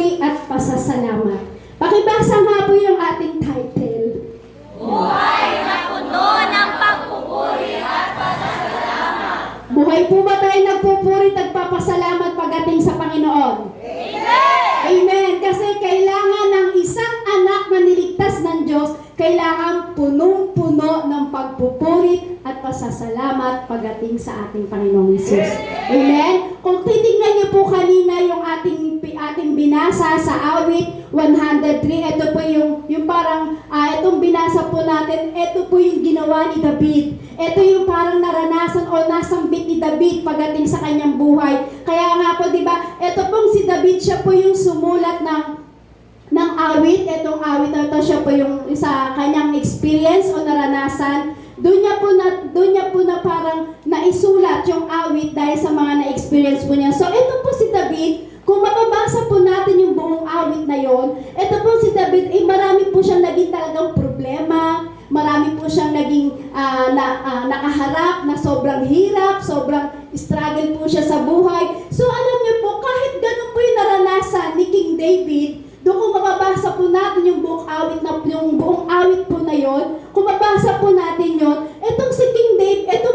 pagpupuri at pasasalamat. Pakibasa nga po yung ating title. Buhay na puno ng pagpupuri at pasasalamat. Buhay po ba tayo nagpupuri at nagpapasalamat pagdating sa Panginoon? Amen! Amen! Kasi kailangan ng isang anak na niligtas ng Diyos, kailangan punong-puno ng pagpupuri at pasasalamat pagdating sa ating Panginoong Hesus. Amen? Kung titignan niyo po kanina yung ating binasa sa awit 103, ito po yung parang, itong binasa po natin, ito po yung ginawa ni David. Ito yung parang naranasan o nasambit ni David pagdating sa kanyang buhay. Kaya nga po, di ba, ito pong si David, siya po yung sumulat ng awit. Itong awit na ito, siya po yung sa kanyang experience o naranasan. Doon niya po na parang naisulat yung awit dahil sa mga na-experience po niya. So, ito po si David. Kung mababasa po natin yung buong awit na yon, ito po si David, marami po siyang naging talagang problema, marami po siyang naging nakaharap na sobrang hirap, sobrang struggle po siya sa buhay. So alam niyo po, kahit ganun po yung naranasan ni King David, doon kung mababasa po natin yung buong awit po na yon, kung mababasa po natin yon, etong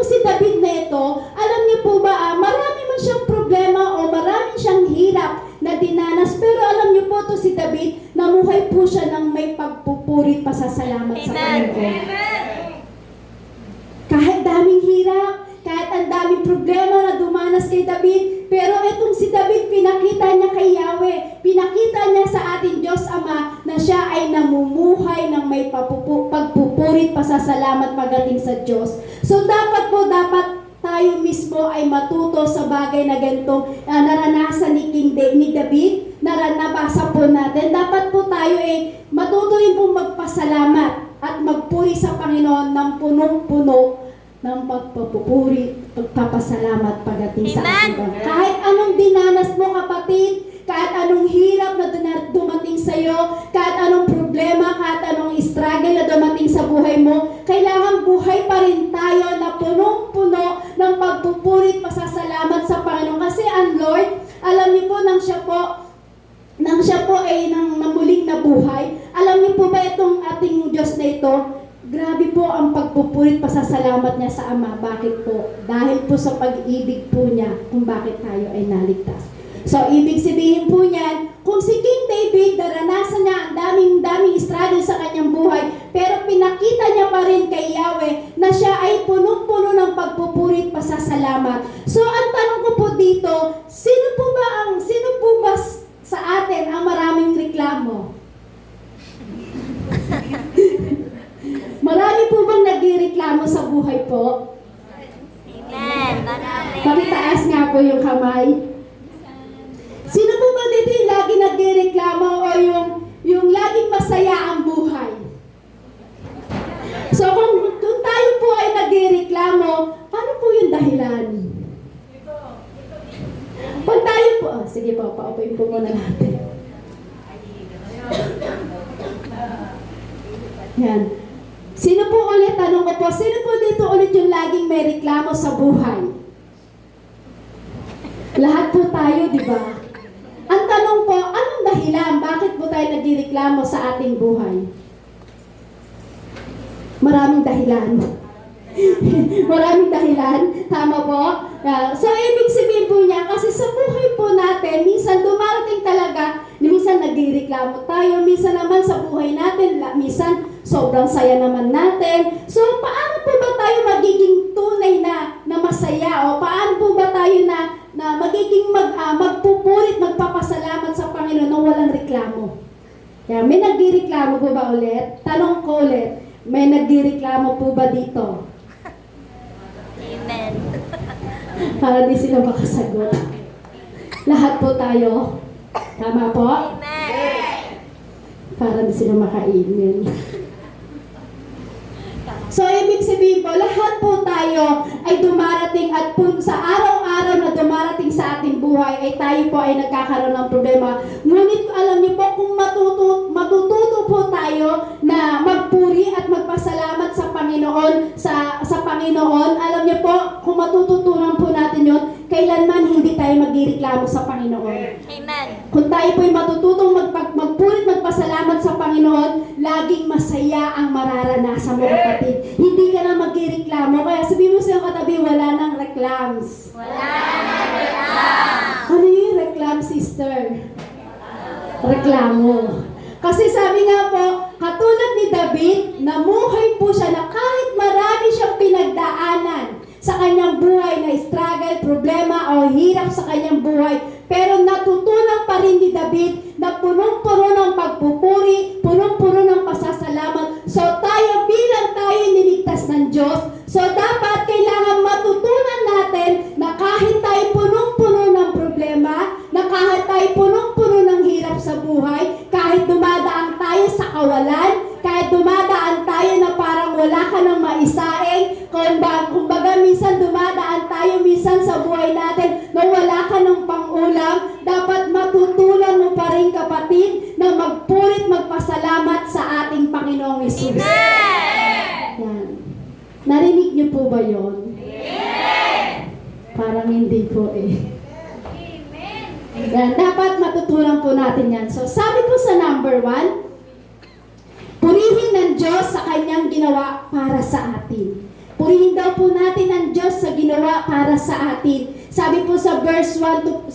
si David na ito, alam niyo po ba, marami man siyang problema o marami siyang hirap na dinanas, pero alam niyo po to si David, namuhay po siya ng may pagpupuri at pasasalamat sa Panginoon. Kahit daming hirap, kahit ang daming problema na dumanas kay David, pero itong si David, pinakita niya kay Yahweh, pinakita niya sa ating Diyos Ama na siya ay namumuhay ng may pagpupurit, pasasalamat pagdating sa Diyos. So dapat tayo mismo ay matuto sa bagay na ganitong naranasan ni David, nabasa po natin. Dapat po tayo ay matuto rin po magpasalamat at magpuri sa Panginoon ng punong-puno ng pagpupuri, pagpapasalamat pagdating sa ating Panginoon. Kahit anong dinanas mo, kapatid, kahit anong hirap na dumating sa iyo, kahit anong problema, kahit anong struggle na dumating sa buhay mo, kailangan buhay pa rin tayo na punong-puno ng pagpupuri at pasasalamat sa Panginoon. Kasi ang Lord, alam niyo po, nang siya po ay muling nabuhay, alam niyo po ba itong ating Diyos na ito, grabe po ang pagpupurit, pasasalamat niya sa Ama. Bakit po? Dahil po sa pag-ibig po niya kung bakit tayo ay naligtas. So, ibig sabihin po niyan, kung si King David, naranasan niya ang daming struggle sa kanyang buhay, pero pinakita niya pa rin kay Yahweh na siya ay punong-puno ng pagpupurit, pasasalamat. So, ang tanong ko po dito, sino po ba sa atin ang maraming reklamo? Marami po bang nagreklamo sa buhay po? Amen! Pakitaas nga po yung kamay. Sino po ba dito yung lagi nagreklamo o yung laging masaya ang buhay? So kung tayo po ay nagreklamo, ano po yung dahilan? Pag tayo po, sige po, paupuin po muna natin. Yan. Sino po ulit, tanong ko po, sino po dito ulit yung laging may reklamo sa buhay? Lahat po tayo, di ba? Ang tanong po, anong dahilan? Bakit po tayo nagreklamo sa ating buhay? Maraming dahilan. Maraming dahilan. Tama po? So, ibig sabihin po niya, kasi sa buhay po natin, minsan dumarating talaga, minsan nagreklamo tayo, minsan naman sa buhay natin, minsan sobrang saya naman natin. So, paano po ba tayo magiging tunay na masaya? O paano po ba tayo na magiging magpupurit, magpapasalamat sa Panginoon nang walang reklamo? Kaya, may nagreklamo po ba ulit? Tanong ko ulit, may nagreklamo po ba dito? Amen! Para di sila makasagot. Lahat po tayo. Tama po? Amen! Para di sila maka-email. So, ibig sabihin po, lahat po tayo ay dumarating at sa araw-araw na dumarating sa ating buhay ay tayo po ay nagkakaroon ng problema. Ngunit alam niyo po, kung matututo po tayo na magpuri at magpasalamat sa Panginoon, sa Panginoon, alam niyo po, kung matututunan po natin yon, kailanman hindi tayo magreklamo sa Panginoon. Amen! Kung tayo po ay matututong nararanasan mo, kapatid. Hindi ka na magkireklamo. Kaya sabihin mo sa iyong katabi, wala nang reclams. Ano yung reclam, sister? Reklamo. Kasi sabi nga po, katulad ni David, namuhay po siya na kahit marami siyang pinagdaanan sa kanyang buhay na struggle, problema o hirap sa kanyang buhay, pero natutunan pa rin ni David na punong-puno ng pagpupuri, punong-puno ng pasasalamat. So tayo bilang tayo niligtas ng Diyos, so dapat kailangan matutunan natin na kahit tayo punong-puno ng problema, na kahit tayo punong-puno ng hirap sa buhay, kahit dumadaan tayo sa kawalan, kahit dumadaan tayo na parang wala ka ng maisaing, kumbaga minsan dumadaan tayo minsan sa buhay natin na wala ka ng pang-ulam, dapat matutunan mo pa rin, kapatid, na magpurit, magpasalamat sa ating Panginoong Hesus. Yan. Narinig niyo po ba yun? Parang hindi po eh. Yan, dapat matutunan po natin yan. So, sabi po sa number 1, purihin ng Diyos sa kanyang ginawa para sa atin. Purihin daw po natin ang Diyos sa ginawa para sa atin. Sabi po sa verse 1 to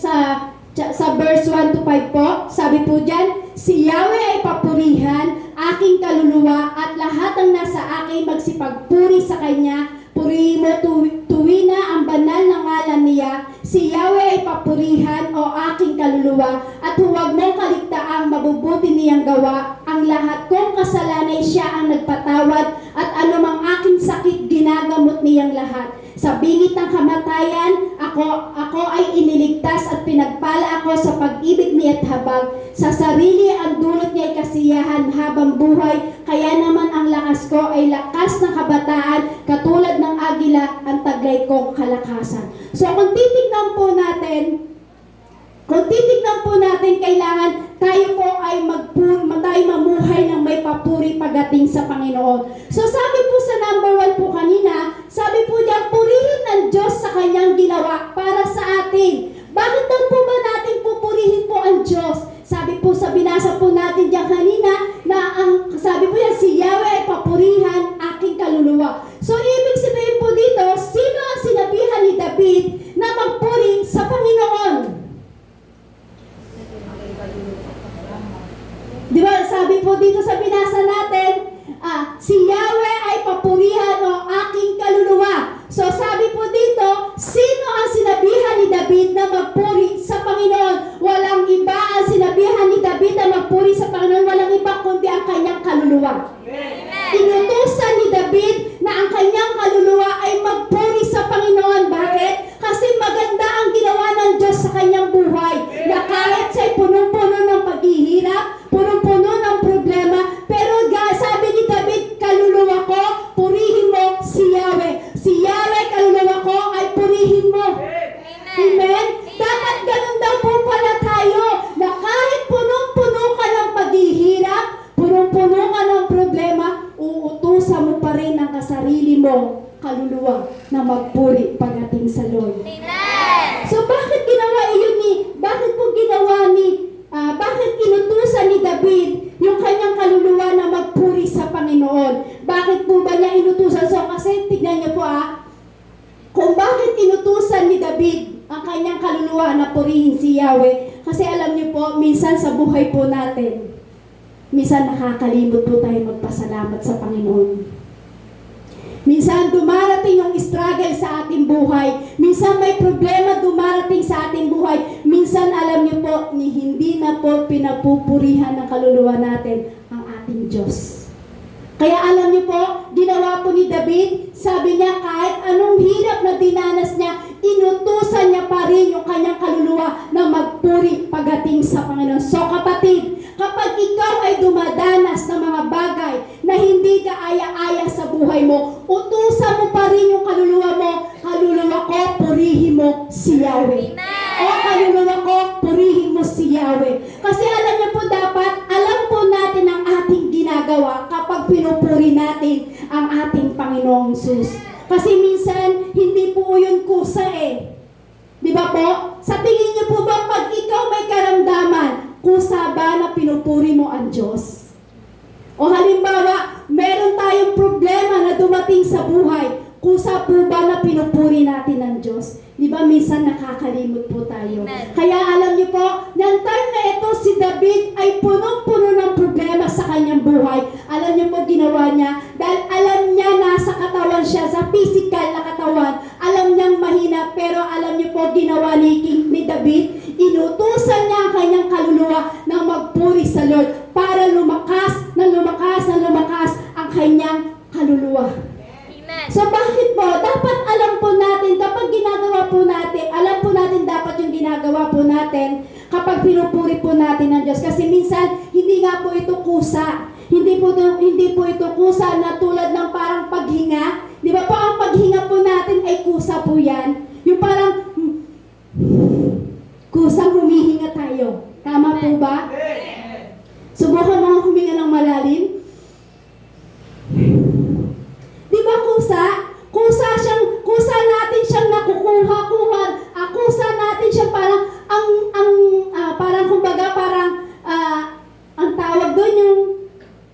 verse 1 to 5 po, sabi po diyan, si Yahweh ay papurihan, aking kaluluwa at lahat ng nasa akin magsipagpuri sa kanya. Purihin mo tuwina ang banal na ngalan niya. Si Yahweh ay papurihan o aking kaluluwa at huwag mong kaligtaang mabubuti niyang gawa. Ang lahat kong kasalanay siya ang nagpatawad at anumang aking sakit ginagamot niyang lahat. Sa bingit ng kamatayan, ako ay iniligtas at pinagpala ako sa pag-ibig niya at habag. Sa sarili ang dulot niya ay kasiyahan habang buhay, kaya naman ang lakas ko ay lakas ng kabataan, katulad ng agila ang taglay kong kalakasan. So kung titignan po natin, kailangan tayo po ay tayo mamuhay ng may papuri pagdating sa Panginoon. So sabi po sa number 1 po kanina, sabi po diyan, purihin ng Diyos sa kanyang ginawa para sa atin. Bakit daw po ba natin pupurihin po ang Diyos? Sabi po sa binasa po natin diyan kanina, na sabi po yan, si Yahweh ay papurihan aking kaluluwa. So ibig sabihin po dito, sino ang sinabihan ni David na magpuri sa Panginoon? Di ba, sabi po dito sa binasa natin, si Yahweh ay papurihan o aking kaluluwa. So sabi po dito, sino ang sinabihan ni David na magpuri sa Panginoon? Walang iba ang sinabihan ni David na magpuri sa Panginoon, walang iba kundi ang kanyang kaluluwa. Inutusan ni David na ang kanyang kaluluwa ay magpuri sa Panginoon. Bakit? Kasi maganda ang ginawa ng Diyos sa kanyang buhay, na kahit siya'y punong-puno ng paghihirap, punong-puno ng problema, pero sabi ni David, kaluluwa ko, purihin mo si Yahweh. Si Yahweh, kaluluwa ko, ay purihin mo. Amen? Dapat ganun daw po pala tayo, na kahit punong-puno ka ng paghihirap, punong-puno ka ng problema, uutusan mo pa rin ang kasarili mo, kaluluwa, na magpuri pagdating sa Lord. So bakit bakit inutusan ni David yung kanyang kaluluwa na magpuri sa Panginoon? Bakit po ba niya inutusan? So kasi tignan niyo po kung bakit inutusan ni David ang kanyang kaluluwa na purihin si Yahweh. Kasi alam niyo po, minsan sa buhay po natin, minsan nakakalimot po tayo magpasalamat sa Panginoon. Minsan dumarating yung struggle sa ating buhay. Minsan may problema dumarating sa ating buhay. Minsan alam niyo po, hindi na po pinapupurihan ng kaluluwa natin ang ating Diyos. Kaya alam niyo po, ginawa po ni David, sabi niya kahit anong hirap na dinanas niya, inutusan niya pa rin yung kanyang kaluluwa na magpuri pagdating sa Panginoon. So kapatid, kapag ikaw ay dumadanas ng mga bagay na hindi ka aya-aya sa buhay mo, utusan mo pa rin yung kaluluwa mo, kaluluwa ko, purihin mo si Yahweh. O kaluluwa ko, purihin mo si Yahweh. Kasi alam niyo po dapat, alam po natin ang ating ginagawa kapag pinupuri natin ang ating Panginoong Hesus. Kasi minsan, hindi po yun kusa Di ba po? Sa tingin niyo po ba, pag ikaw may karamdaman, kusa ba na pinupuri mo ang Diyos? O halimbawa, meron meron tayong problema na dumating sa buhay, kusa po ba na pinupuri natin ng Diyos? Di ba minsan nakakalimot po tayo? Amen. Kaya alam niyo po, ng time na ito si David ay punong-puno ng problema sa kanyang buhay. Alam niyo po ginawa niya, dahil alam niya nasa katawan siya, sa physical na katawan, alam niyang mahina, pero alam niyo po ginawa ni David, inutusan niya ang kanyang kaluluwa na magpuri sa Lord para lumakas ang kanyang kaluluwa. Amen. So bakit po? Dapat alam po natin, kapag ginagawa po natin, alam po natin dapat yung ginagawa po natin kapag pinupuri po natin ng Diyos. Kasi minsan, hindi nga po ito kusa. Hindi po ito kusa na tulad ng parang paghinga. Di ba po, ang paghinga po natin ay kusa po yan. Yung parang kusang humihinga tayo. Tama po ba? Subukan mga huminga ng malalim. Di ba kusa? Kusa natin siyang nakukuha. Kusa natin siyang parang, parang kumbaga, ang tawag doon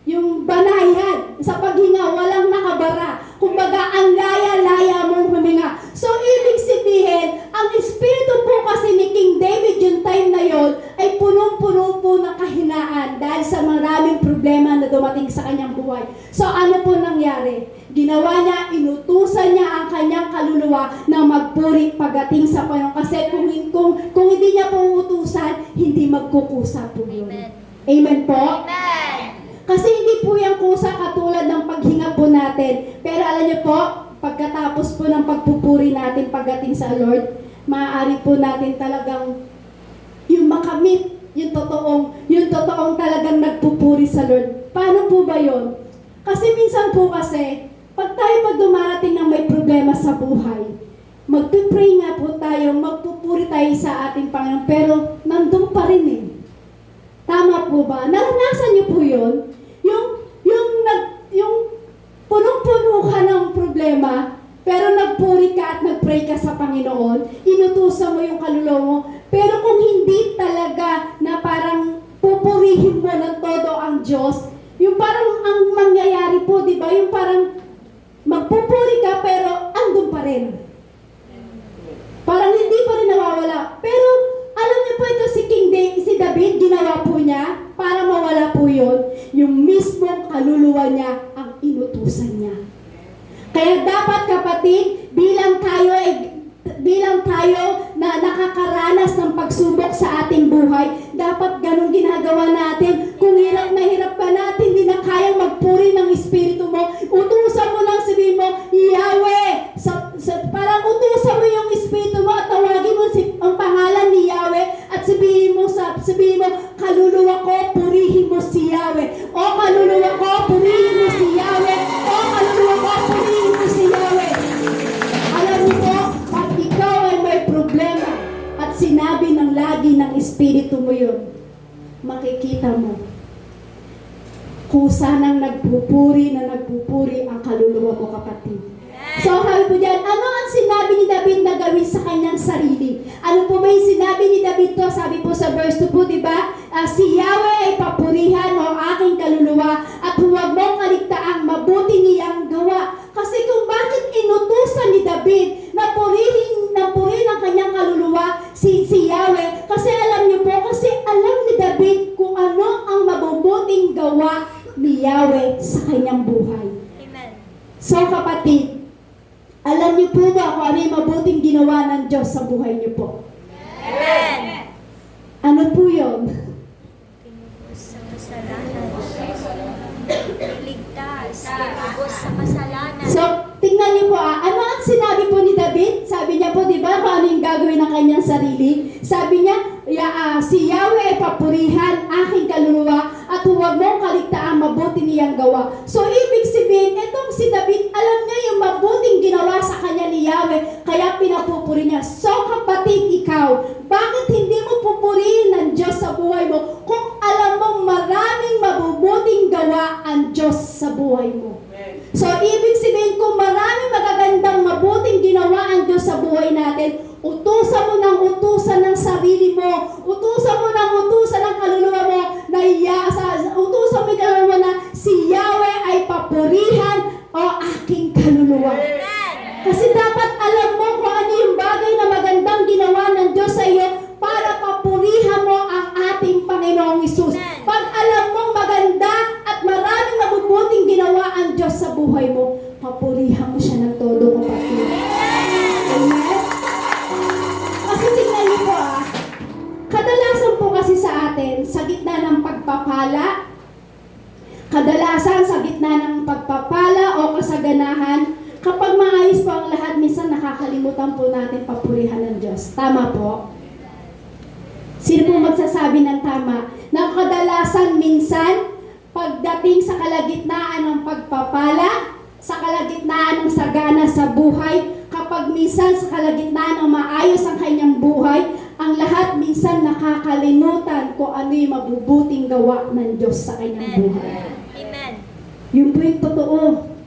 yung banayad. Sa paghinga, walang nakabara. Kumbaga, ang laya-laya mong huminga. So, ibig sabihin, ang espiritu po kasi ni King David yung time na yon ay punong-puno po ng kahinaan dahil sa maraming problema na dumating sa kanyang buhay. So, ano po nangyari? Ginawa niya, inutusan niya ang kanyang kaluluwa na magpuri pagdating sa Panginoon. Kasi kung hindi niya po utusan, hindi magkukusa po yun. Amen. Amen po? Amen. Kasi hindi po yung kusa katulad ng paghinga po natin. Pero alam niyo po, pagkatapos po ng pagpupuri natin pagdating sa Lord, maaari po natin talagang yung makamit, yung totoong talagang nagpupuri sa Lord. Paano po ba yun? Kasi minsan po pag tayo dumarating ng may problema sa buhay, magpipray nga po tayo, magpupuri tayo sa ating Panginoon, pero nandun pa rin eh. Tama po ba? Naranasan niyo po yun? Yung punong-puno ka ng problema, pero nagpuri ka at nagpray ka sa Panginoon, inutusan mo yung kaluluwa mo, pero kung hindi talaga na parang pupurihin mo ng todo ang Diyos, yung parang ang mangyayari po, di ba? Yung parang magpupuri ka pero andun pa rin. Parang hindi pa rin nawawala. Pero alam niyo po ito si David, ginawa po niya para mawala po yun. Yung mismong kaluluwa niya ang inutusan niya. Kaya dapat kapatid, bilang tayo na nakakaranas ng pagsubok sa ating buhay, dapat ganun ginagawa natin. Kung hirap na hirap pa natin, hindi na kayang magpuri ng Espiritu mo, utusan mo lang, sabihin mo, Yahweh! Parang utusan mo yung Espiritu mo at tawagin mo ang pangalan ni Yahweh at sabihin mo, kaluluwa ko, purihin mo si Yahweh. O kaluluwa ko, purihin mo si Yahweh. O kaluluwa ko, purihin mo si Yahweh. Alam niyo po, pag ikaw ay may problema at sinabi ng lagi ng Espiritu mo yun, makikita mo, kusa nang nagpupuri ang kaluluwa mo, kapatid. So, sabi po dyan, ano ang sinabi ni David na gawin sa kanyang sarili? Ano po ba yung sinabi ni David to? Sabi po sa verse 2 po, di ba? Si Yahweh ay papurihan o aking kaluluwa at huwag mong kaligtaang mabuti niyang gawa. Kasi kung bakit inutusan ni David na purihin ang kanyang kaluluwa si Yahweh, kasi alam niyo po, kasi alam ni David kung ano ang mabubuting gawa ni Yahweh sa kanyang buhay. Amen. So kapatid, alam niyo po ba kung ano yung mabuting ginawa ng Diyos sa buhay niyo po? Amen. Ano po yun? Tinubos sa kasalanan. Iligtas. Tinubos sa kasalanan. So, tingnan niyo po ano ang sinabi po ni David? Sabi niya po, di ba, kung ano yung gagawin ng kanyang sarili? Sabi niya, si Yahweh ay papurihan aking kaluluwa at huwag mong kaligtaang mabuti niyang gawa. So, ibig sabihin, itong si David, alam niya yung mabuting ginawa sa kanya ni Yahweh, kaya pinapupuri niya. So, kapatid, ikaw, bakit hindi mo pupurihin ng Diyos sa buhay mo kung alam mong maraming mabubuting gawa ang Diyos sa buhay mo? So, ibig sabihin, kung maraming magagandang mabuting ginawa ang Diyos sa buhay natin, utusan mo ng utusan ng sarili mo, utusan mo ng utusan ng kaluluwa mo, utusan mo ng kaluluwa mo na si Yahweh ay papurihin kaluluwa. Kasi dapat alam mo kung ano yung bagay na magandang ginawa ng Diyos sa iyo para papurihan mo ang ating Panginoong Hesus. Pag alam mong maganda at maraming mabubuting ginawa ang Diyos sa buhay mo, papurihan mo siya ng todo, kapatid. Amen? Kasi tingnan niyo po kadalasan po kasi sa atin, sa gitna ng pagpapala, kadalasan sa gitna ng pagpapala o kasaganahan, kapag maayos po ang lahat, minsan nakakalimutan po natin papurihan ng Diyos. Tama po? Sino po magsasabi ng tama? Na kadalasan minsan, pagdating sa kalagitnaan ng pagpapala, sa kalagitnaan ng sagana sa buhay, kapag minsan sa kalagitnaan ng maayos ang kanyang buhay, ang lahat minsan nakakalimutan kung ano yung mabubuting gawa ng Diyos sa kanyang buhay. Amen. Yun po yung totoo.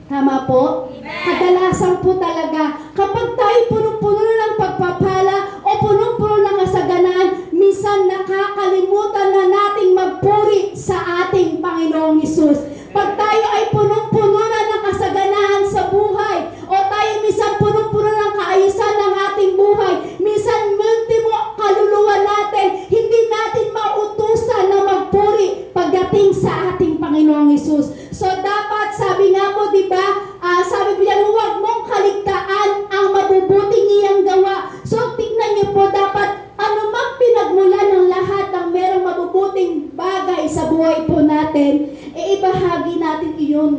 Tama po? Kadalasan po talaga, kapag tayo punong-puno ng pagpapala o punong-puno ng kasaganaan, minsan nakakalimutan na nating magpuri sa ating Panginoong Hesus. Pag tayo ay punong-puno na ng kasaganaan sa buhay, o tayo minsan punong-puno ng kaayusan ng ating buhay, minsan ultimo kaluluwa natin, hindi natin mautusan na magpuri pagdating sa ating Panginoong Hesus. So dapat, sabi nga po, di ba, sabi po yan, huwag mong kaligtaan ang mabubuting iyang gawa. So tignan niyo po, dapat anumang pinagmulan ng lahat ng merong mabubuting bagay sa buhay po natin, ibahagi natin iyon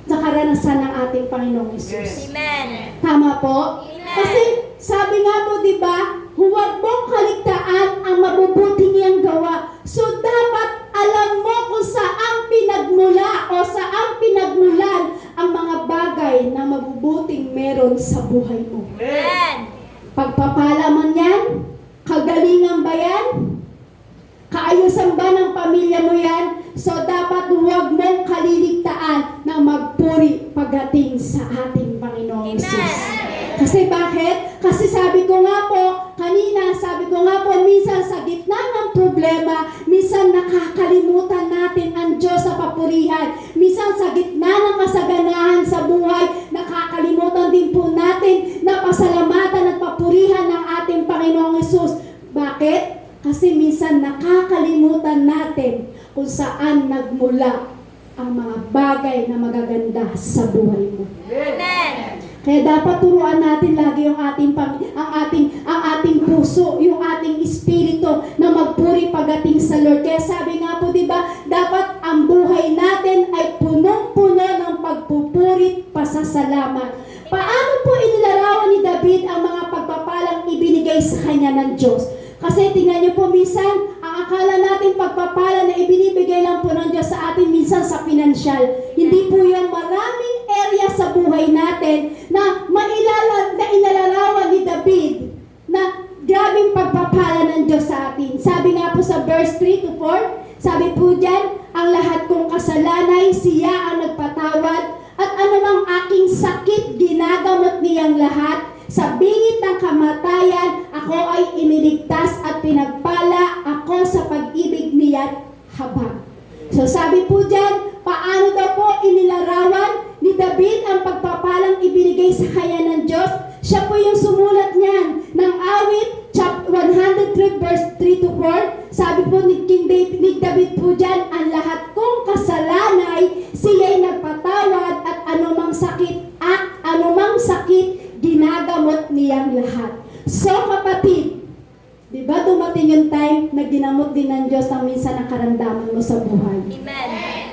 sa karanasan ng ating Panginoong Hesus. Amen. Tama po? Kasi sabi nga po, di ba, huwag mong kaligtaan ang mabubuting iyang gawa. So dapat alam mo kung saan pinagmula o saan pinagmulan ang mga bagay na mabubuting meron sa buhay mo. Amen. Pagpapala man yan, kagalingan ba yan, kaayusan ba ng pamilya mo yan, so dapat huwag mong kaliligtaan na magpuri pagdating sa ating Panginoong Hesus. Kasi bakit? Kasi sabi ko nga po, kanina, sabi ko nga po, minsan sa gitna ng problema, minsan nakakalimutan natin ang Diyos sa papurihan. Minsan sa gitna ng kasaganahan sa buhay, nakakalimutan din po natin na pasalamatan at papurihan ng ating Panginoong Hesus. Bakit? Kasi minsan nakakalimutan natin kung saan nagmula ang mga bagay na magaganda sa buhay mo. Amen. Kaya dapat turuan natin lagi yung ang ating puso, yung ating espiritu na magpuri pagdating sa Lord. Kaya sabi nga po, di ba, dapat ang buhay natin ay punong-puno ng pagpupuri, pasasalamat. Paano po inilarawan ni David ang mga pagpapalang ibinigay sa kanya ng Diyos? Kasi tingnan niyo po, minsan, ang akala natin pagpapala na ibinibigay lang po ng Diyos sa atin minsan sa pinansyal. Hindi po yung maraming area sa buhay natin na inalarawan ni David na grabing pagpapala ng Diyos sa atin. Sabi nga po sa verse 3-4, sabi po dyan, ang lahat kong kasalanay, siya ang nagpatawad, at anumang aking sakit, ginagamot niyang lahat. Sa bingit ng kamatayan, ako ay iniligtas at pinagpala ako sa pag-ibig niya't habag. So sabi po dyan, paano daw po inilarawan ni David ang pagpapalang ibinigay sa kanya ng Diyos? Siya po yung sumulat niyan ng awit, chapter 103 verse 3-4. Sabi po ni David po dyan, ang lahat kong kasalanay, siya'y nagpatawad at anumang sakit, ginagamot niyang lahat. So kapatid, di ba dumating yung time na ginamot din ng Diyos ang minsan ang karamdaman mo sa buhay? Amen.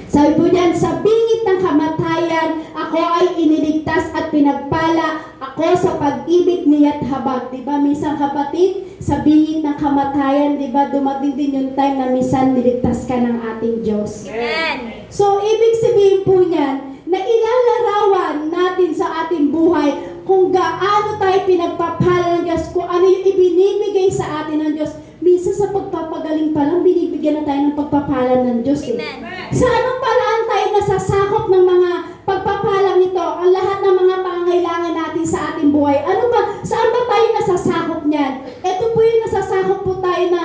Sabi po diyan, sa bingit ng kamatayan, ako ay iniligtas at pinagpala ako sa pag-ibig niya't habag. Di ba minsan kapatid, sa bingit ng kamatayan, di ba dumating din yung time na minsan niligtas ka ng ating Diyos? Amen. So ibig sabihin po niyan, na ilalarawan natin sa ating buhay kung gaano tayo pinagpapala ng Diyos, kung ano yung ibinibigay sa atin ng Diyos. Minsan sa pagpapagaling pa lang, binibigyan na tayo ng pagpapala ng Diyos. Amen. Sa anong paraan tayo nasasakop ng mga pagpapalang ito, ang lahat ng mga pangangailangan natin sa ating buhay? Ano ba? Saan ba tayo nasasakop niyan? Ito po yung nasasakop po tayo na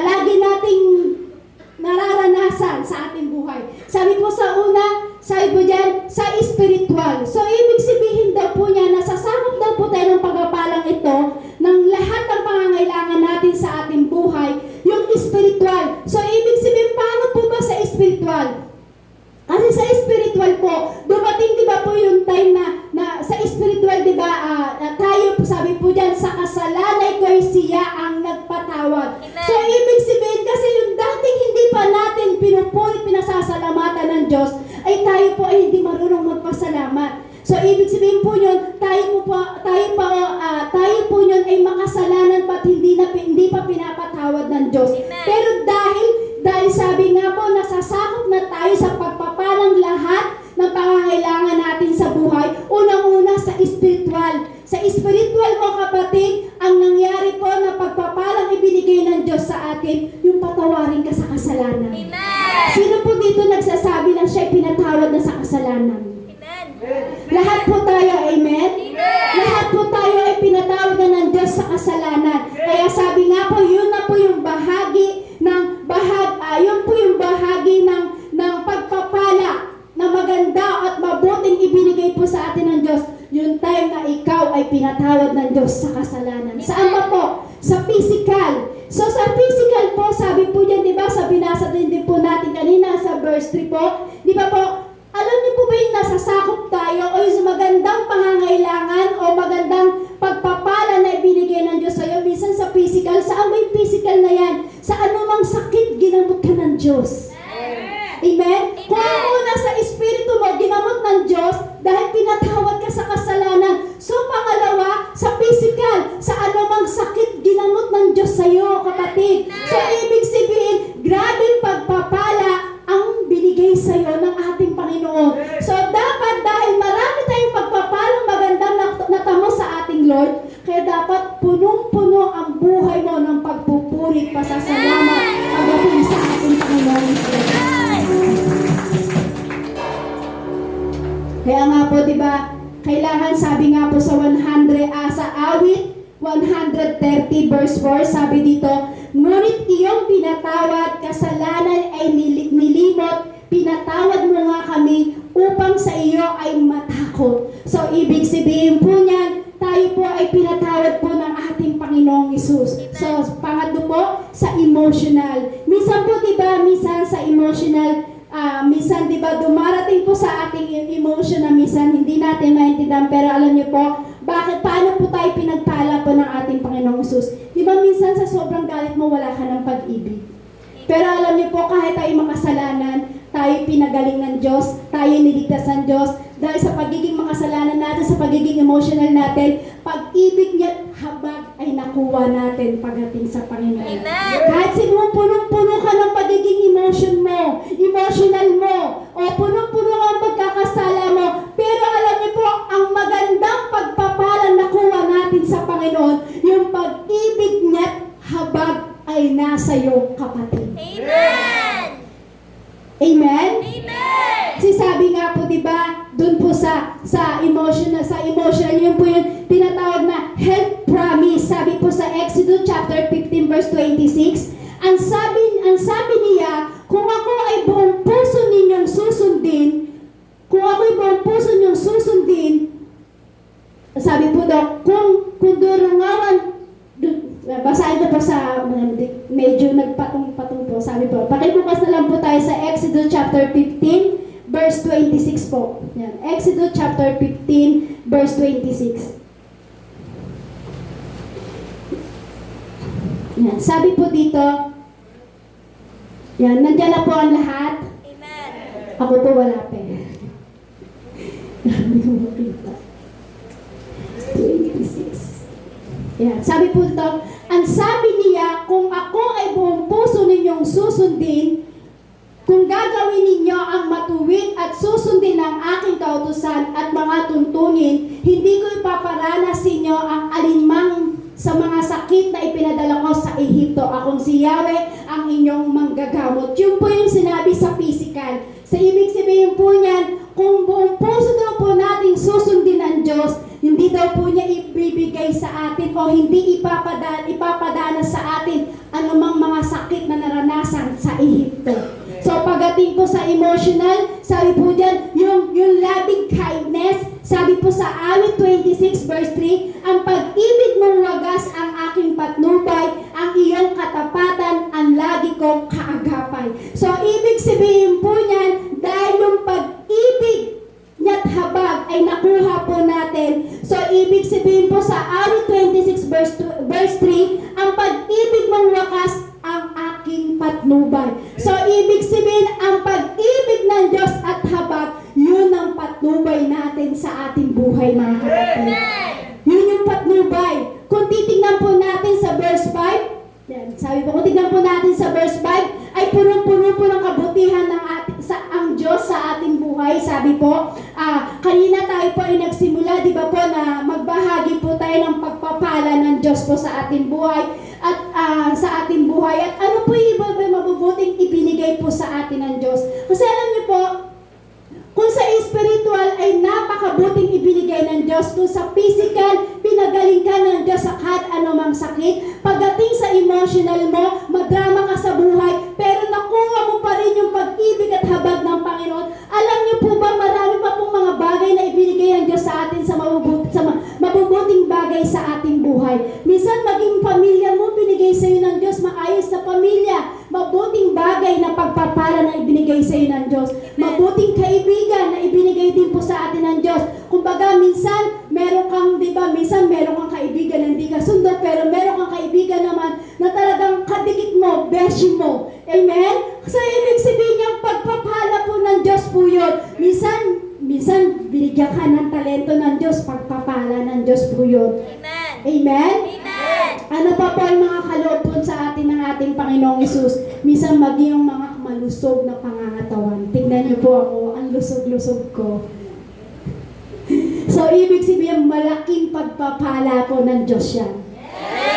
lagi nating nararanasan sa ating buhay. Sabi po sa una, sabi po dyan, sa espiritual spiritual. So, ibig sabihin, paano po ba sa spiritual? Kasi sa spiritual po, dumating di ba po yung time na sa spiritual, di ba, tayo, sabi po dyan, sa kasalanan ko ay siya ang nagpatawad. Amen. So, ibig sabihin, kasi yung dating hindi pa natin pinupulit, pinasasalamatan ng Diyos, ay tayo po ay hindi marunong magpasalamat. So, ibig sabihin po yun, tayo po yun ay makasalanan pa at hindi pa pinapatawad ng Diyos. Amen. Pero dahil sabi nga po, nasasakop na tayo sa pagpapalang lahat ng pangangailangan natin sa buhay, unang-una sa spiritual. Sa spiritual mo kapatid, ang nangyari po na pagpapalang ibinigay ng Diyos sa atin, yung patawarin ka sa kasalanan. Amen. Sino po dito nagsasabi na siya pinatawad na sa kasalanan? Amen. Lahat po tayo, amen? Amen. Lahat po tayo ay pinatawad na ng Diyos sa kasalanan. Kaya sabi nga po, yun na po yung bahagi ng pagpapala na maganda at mabuting ibinigay po sa atin ng Diyos. Yung time na ikaw ay pinatawad ng Diyos sa kasalanan. Saan ba po? Sa physical. So sa physical po, sabi po dyan, di ba, sa binasa din po natin kanina sa verse 3 po, di ba po, alam niyo po ba yung nasasakop tayo o yung magandang pangangailangan o magandang pagpapala na ibinigay ng Diyos sa'yo? Minsan sa physical, saan ba yung physical na yan? Sa anumang sakit, ginamot ka ng Diyos. Amen? Kung ang una sa espiritu mo, ginamot ng Diyos dahil pinatawad ka sa kasalanan. So pangalawa, sa physical, sa anumang sakit, ginamot ng Diyos sa'yo, kapatid. So ibig sabihin, grabe pagpapala ang binigay sa'yo ng ating Panginoon. So dapat dahil marami tayong pagpapalang magandang natamo sa ating Lord, kaya dapat punong-puno ang buhay mo ng pagpupuri, pasasalamat pagdating sa ating Panginoon. Kaya nga po, di ba, kailangan, sabi nga po sa sa awit 130 verse 4, sabi dito, ngunit iyong pinatawad, kasalanan ay nilimot, pinatawad mo nga kami upang sa iyo ay matakot. So, ibig sabihin po niyan, tayo po ay pinatawad po ng ating Panginoong Hesus. So, pangatlo po, sa emotional. Minsan po, di ba, minsan sa emotional, minsan, di ba, dumarating po sa ating emotion na minsan hindi natin maintindihan, pero alam niyo po, paano po tayo pinagpala po ng ating Panginoong Hesus? Di ba, minsan sa sobrang galit mo, wala ka ng pag-ibig. Pero alam niyo po, kahit tayo makasalanan, tayo pinagaling ng Diyos, tayo niligtas ng Diyos, dahil sa pagiging makasalanan natin, sa pagiging emotional natin, pag-ibig niya habag ay nakuha natin pagdating sa Panginoon. Amen. Kahit punong-puno ka ng pagiging emotional mo, o punong-puno ka ng pagkakasala mo, pero alam niyo po, ang magandang pagpapalang nakuha natin sa Panginoon, yung pag-ibig niya habag ay nasa iyo, kapatid. Amen. Amen? Amen. Kasi sabi nga po, di ba, doon po sa emotional, yun po yung tinatawag na health promise. Sabi po sa Exodus chapter 15 verse 26, ang sabi niya, kung ako ay buong puso ninyong susundin, sabi po daw, kung durungawan, basahin ko po sa medyo nagpatong-patong po. Sabi po, pakibukas na lang po tayo sa Exodus chapter 15 verse 26 po. Yan. Exodus chapter 15 verse 26. Yan. Sabi po dito, yan, nandiyan na po ang lahat. Amen. Ako po wala pa eh. Hindi ko makita. 26. Yan. Sabi po dito, ang sabi niya, kung ako ay buong puso ninyong susundin, kung gagawin ninyo ang matuwid at susundin ang aking kautusan at mga tuntunin, hindi ko ipaparanas sa inyo ang alinmang sa mga sakit na ipinadala ko sa Ehipto. Akong si Yahweh ang inyong manggagamot. Yun po yung sinabi sa physical. Sa ibig sabihin po niyan, kung buong puso daw po nating susundin ang Diyos, hindi daw po niya ibibigay sa atin o hindi ipapadana sa atin anumang mga sakit na naranasan sa Ehipto. So pagdating po sa emotional, sabi po dyan, yung loving kindness, sabi po sa awit 26 verse 3, ang pag-ibig mong wagas ang aking patnubay, ang iyong katapatan ang laging buhay. So, ibig sabihin po niyan, dahil yung pag-ibig niya't habag ay nakuha po natin. So, ibig sabihin po sa awit 26 verse 3, ang pag-ibig mong wakas ang aking patnubay. So, ibig sabihin, ang pag-ibig ng Diyos at habag, yun ang patnubay natin sa ating buhay, mga kapatid. Yun yung patnubay. Kung titignan po natin sa verse 5, sabi po, kung tignan po natin sa verse 5, ay punong-puno po ng kabutihan ng ang Diyos sa ating buhay. Sabi po, kanina tayo po ay nagsimula, di ba po, na magbahagi po tayo ng pagpapala ng Diyos po sa ating buhay at sa ating buhay. At ano po yung iba mabubuting ibinigay po sa atin ng Diyos. Kasi alam niyo po, kung sa spiritual ay napakabuting ibinigay ng Diyos, kung sa physical, pinagaling ka ng Diyos sa kahit anumang sakit, pagdating sa emotional mo, madrama ka sa buhay, pero nakuha mo pa rin yung pag-ibig at habag ng Panginoon. Alam niyo po ba, marami pa pong mga bagay na ibinigay ng Diyos sa atin sa mabubuting bagay sa ating buhay. Minsan maging pamilya mo, binigay sa iyo ng Diyos, maayos na pamilya, mabuting bagay na pagpapala na ibinigay sa iyo ng Diyos, mabuting kaibigan na ibinigay din po sa atin ng Diyos. Kumbaga, minsan, meron kang, di ba, minsan meron kang kaibigan na hindi ka sundo, pero meron kang kaibigan naman na talagang kadikit mo, beshi mo. Amen? So, ibig sabihin niyang pagpapala po ng Diyos po yun. Minsan, binigyan ka ng talento ng Diyos, pagpapala ng Diyos po yun. Amen. Amen? Amen. Ano pa po ang mga kaloob po sa atin ng ating Panginoong Isus? Minsan maging yung mga malusog na pangangatawan. Tingnan niyo po ako, ang lusog-lusog ko. So, ibig sabihin, malaking pagpapala po ng Diyos yan.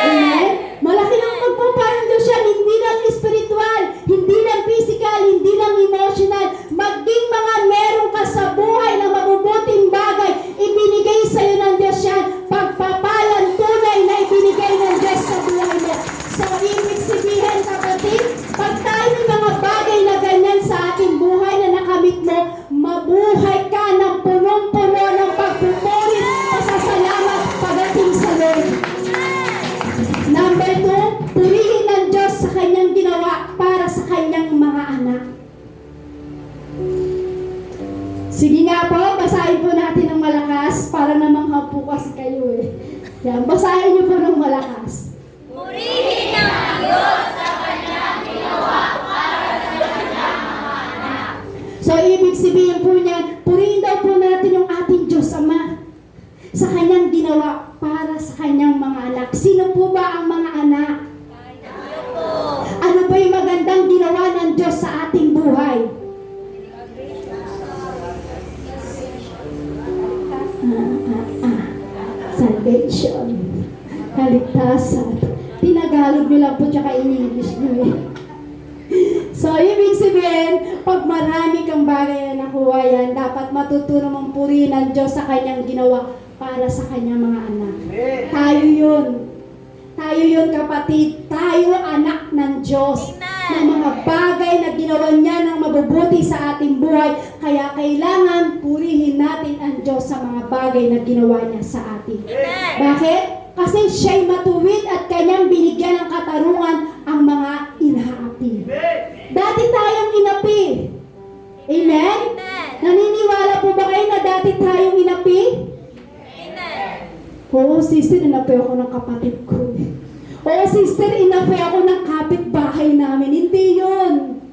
Amen? Malaki ng pagpapala ng Diyos yan, hindi lang spiritual, hindi lang physical, hindi lang emotional, maging mga meron ka sa buhay na mabubuting bagay, ibinigay sa iyo ng Diyos yan, pagpapalang tunay na ibinigay ng Diyos sa buhay mo. So, ibig sabihin, kapatid, pag tayo may mga bagay na ganyan sa ating buhay na nakamit mo, mabuhay ka ng punong-puno ng pagpupuri, pasasalamat pagdating sa Lord. Number 2, purihin ng Diyos sa kanyang ginawa para sa kanyang mga anak. Sige nga po, basahin po natin ng malakas para namang hapukas kayo eh. Yan, basahin niyo po ng malakas. Purihin ng Diyos sa kanyang ginawa para sa kanyang mga anak. So, ibig sabihin po niyan, purihin daw po natin yung ating Diyos Ama sa kanyang ginawa para sa kanyang mga anak. Sino po ba ang mga anak? Ano ba yung magandang ginawa ng Diyos sa ating buhay? Salvation. Kaligtasan. Tinagalog nyo lang po tsaka in-English nyo eh. So, ibig sabihin, pag marami kang bagay na nakuha yan, dapat matutunan mong purihin ng Diyos sa kanyang ginawa para sa kanyang mga anak. Tayo yun. Tayo yun, kapatid. Tayo anak ng Diyos. Ng mga bagay na ginawa niya ng mabubuti sa ating buhay. Kaya kailangan purihin natin ang Diyos sa mga bagay na ginawa niya sa atin. Bakit? Kasi siya'y matuwid at kanyang binigyan ng katarungan ang mga inaapi. Dati tayong inapi. Amen? Naniniwala po ba kayo na dati tayong inapi? Oo, sister, inapi ako ng kapatid ko. Oo, sister, inapi ako ng kapitbahay namin. Hindi yun.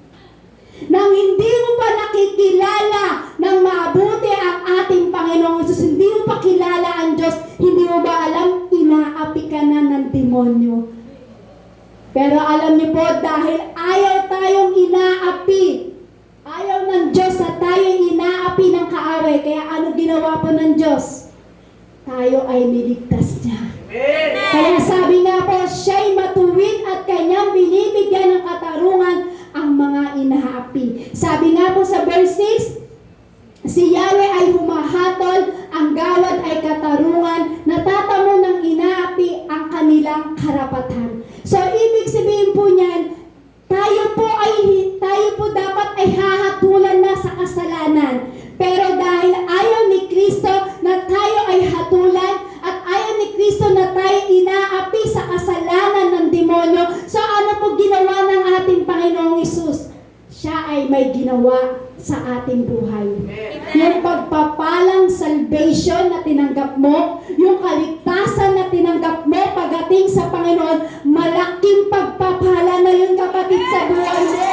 Nang hindi mo pa nakikilala ng mabuti ang ating Panginoong Jesus, hindi mo pa kilala ang Diyos, hindi mo ba alam, inaapi ka na ng demonyo. Pero alam niyo po, dahil ayaw tayong inaapi, ayaw ng Diyos na tayo inaapi ng kaaway, kaya ano ginawa po ng Diyos? Tayo ay niligtas niya. Kaya sabi nga po, siya'y matuwid at kanyang binibigyan ng katarungan ang mga inaapi. Sabi nga po sa verse 6, si Yahweh ay humahatol, ang gawad ay katarungan, natatamo ng inaapi ang kanilang karapatan. So, ibig sabihin po niyan, tayo po dapat ay hahatulan na sa kasalanan. Pero dahil ayaw ni Kristo na tayo ay hatulan at ayaw ni Kristo na tayo inaapi sa kasalanan ng demonyo, so ano po ginawa ng ating Panginoong Hesus? ay may ginawa sa ating buhay. Yung pagpapalang salvation na tinanggap mo, yung kaligtasan na tinanggap mo pagdating sa Panginoon, malaking pagpapala na yun, kapatid, sa buhay mo.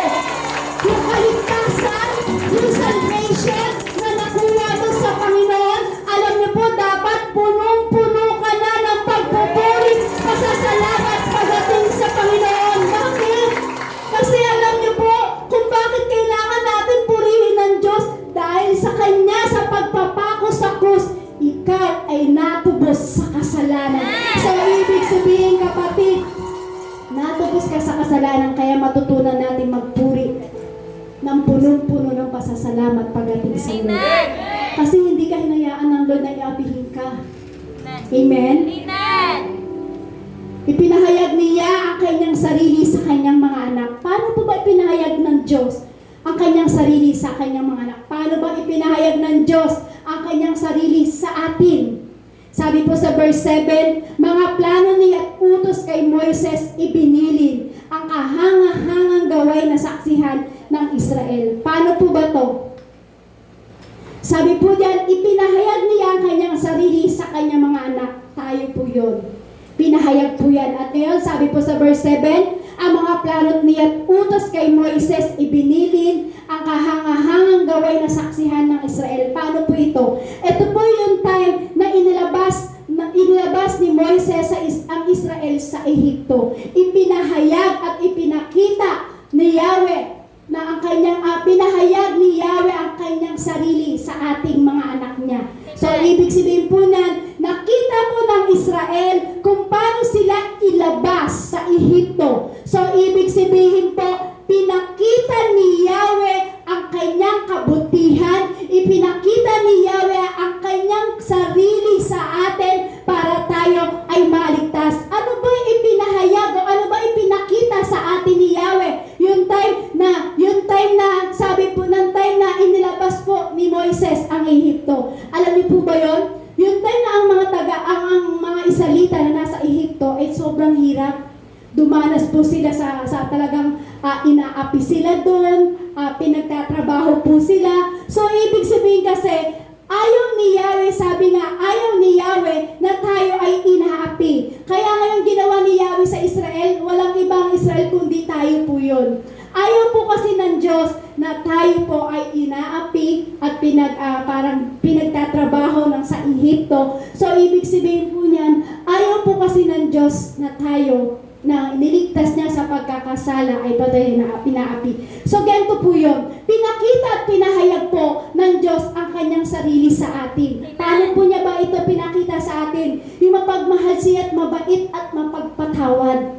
Yung kaligtasan, yung salvation na nakuha mo sa Panginoon, alam niyo po, dapat punong-puno ka na ng pagpupuri, pasasalamat pagdating sa Panginoon. Bakit? Kasi alam niyo po, kung bakit kailangan natin purihin ng Diyos, dahil sa Kanya, sa pagpapako sa krus, ikaw ay natubos sa kasalanan. So, ibig sabihin, kapatid, natubos ka sa kasalanan, kaya matutunan natin magpuri ng punong-puno ng pasasalamat pagdating sa iyo. Kasi hindi ka hinayaan ng Lord na iabihin ka. Amen? Amen. Ipinahayag niya ang kanyang sarili sa kanyang mga anak. Paano po ba ipinahayag ng Diyos ang kanyang sarili sa kanyang mga anak? Paano ba ipinahayag ng Diyos ang kanyang sarili sa atin? Sabi po sa verse 7, mga plano niya at utos kay Moises ibinilin ang kahanga-hangang gaway na saksihan ng Israel. Paano po ba to? Sabi po diyan, ipinahayag niya ang kanyang sarili sa kanyang mga anak. Tayo po yun. Pinahayag po yan. At ngayon, sabi po sa verse 7, ang mga planot niya at utos kay Moises ibinilin ang kahanga-hangang gaway na saksihan ng Israel. Paano po ito? Ito po yung time na inilabas ni Moises ang Israel sa Ehipto. Ipinahayag at ipinakita ni Yahweh na ang kanyang pinahayag ni Yahweh ang kanyang sarili sa ating mga anak niya. So, ibig sabihin po nan, nakita po ng Israel kung paano sila ilabas sa Ehipto. So, ibig sabihin po, pinakita ni Yahweh ang kanyang kabutihan, ipinakita ni Yahweh ang kanyang sarili sa atin para tayo ay maligtas. Ano ba ipinahayag o ano ba ipinakita sa atin ni Yahweh? Yung time na, sabi po ng time na inilabas po ni Moises ang Ehipto. Alam niyo po ba yun? Yung time na ang mga Israelita na nasa Ehipto ay sobrang hirap. Dumanas po sila sa talagang inaapi sila doon, pinagtatrabaho po sila. So, ibig sabihin kasi, ayaw ni Yahweh, sabi nga, ayaw ni Yahweh na tayo ay inaapi. Kaya ngayon ginawa ni Yahweh sa Israel, walang ibang Israel kundi tayo po yun. Ayaw po kasi ng Diyos na tayo po ay inaapi at parang pinagtatrabaho ng sa Ehipto. So, ibig sabihin po niyan, ayaw po kasi ng Diyos na tayo na niligtas niya sa pagkakasala ay patayin na pinaapi. So, ganito po yun. Pinakita at pinahayag po ng Diyos ang kanyang sarili sa atin. Paano po niya ba ito pinakita sa atin? Yung mapagmahal siya at mabait at mapagpatawad.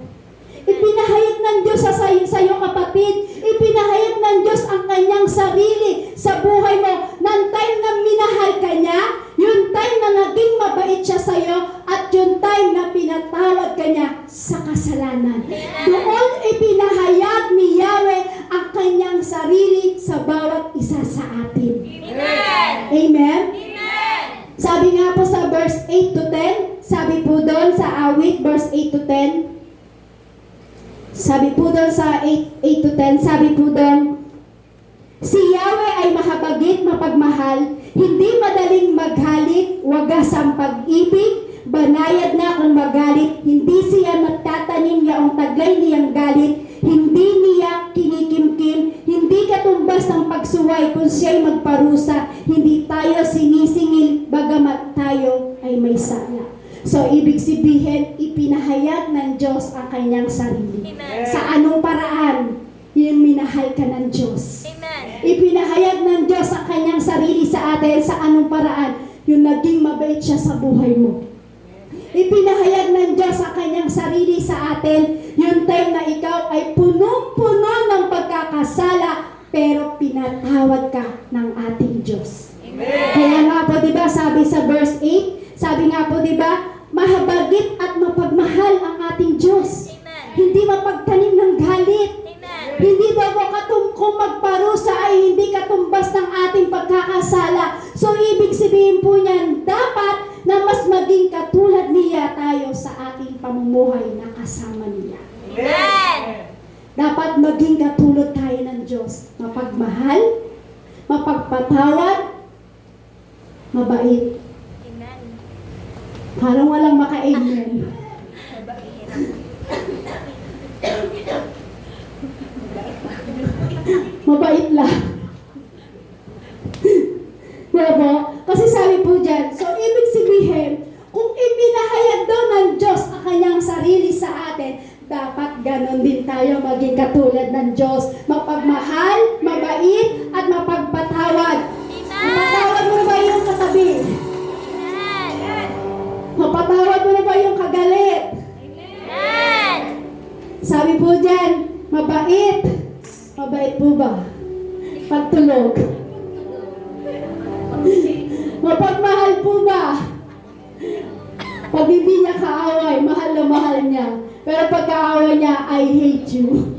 Ipinahayag ng Diyos sa iyo, kapatid. Ipinahayag ng Diyos ang kanyang sarili sa buhay mo. Nang time na minahal ka niya, yung time na naging mabait siya sa iyo, at yung time na pinatawad ka niya sa kasalanan. Doon ipinahayag ni Yahweh ang kanyang sarili sa bawat isa sa atin. Amen. Amen? Amen. Sabi nga po sa verse 8 to 10, sabi po doon sa awit, verse 8 to 10, sabi po doon sa 8 to 10, sabi po doon, si Yahweh ay mahabagit, mapagmahal, hindi madaling maghalit, wagas ang pag-ibig, banayad na kung magalit, hindi siya magtatanim yaong taglay niyang galit, hindi niya kinikimkim, hindi katumbas ng pagsuway kung siya'y magparusa, hindi tayo sinisingil, bagamat tayo ay may sala. So, ibig sabihin, ipinahayag ng Diyos ang kanyang sarili. Amen. Sa anong paraan, yung minahal ka ng Diyos. Amen. Ipinahayag ng Diyos ang kanyang sarili sa atin sa anong paraan, yung naging mabait siya sa buhay mo. Ipinahayag ng Diyos ang kanyang sarili sa atin, yung time na ikaw ay punong-puno ng pagkakasala, pero pinatawad ka ng ating Diyos. Amen. Kaya nga po, diba, sabi sa verse 8, sabi nga po, diba, mahabagit at mapagmahal ang ating Diyos. Amen. Hindi mapagtanim ng galit. Amen. Hindi daw kung magparusa ay hindi katumbas ng ating pagkakasala. So, ibig sabihin po niyan, dapat na mas maging katulad niya tayo sa ating pamumuhay na kasama niya. Amen. Dapat maging katulad tayo ng Diyos, mapagmahal. mapagmahal, mapagpatawad, mabait. Amen. Parang walang maka-amen. Mabait lang. Diba po? Kasi sabi po dyan, so ibig sabihin, kung ipinahayag daw ng Diyos ang kanyang sarili sa atin, dapat ganon din tayo maging katulad ng Diyos. Mapagmahal, mabait, at mapagpatawad. Mapatawad mo na ba yung katabi? Amen. Mapatawad mo na ba yung kagalit? Amen. Sabi po dyan, mabait. Mabait po ba? Pagtulog. Mapagmahal po ba? Pag hindi niya kaaway, mahal na mahal niya. Pero pag kaaway niya, I hate you.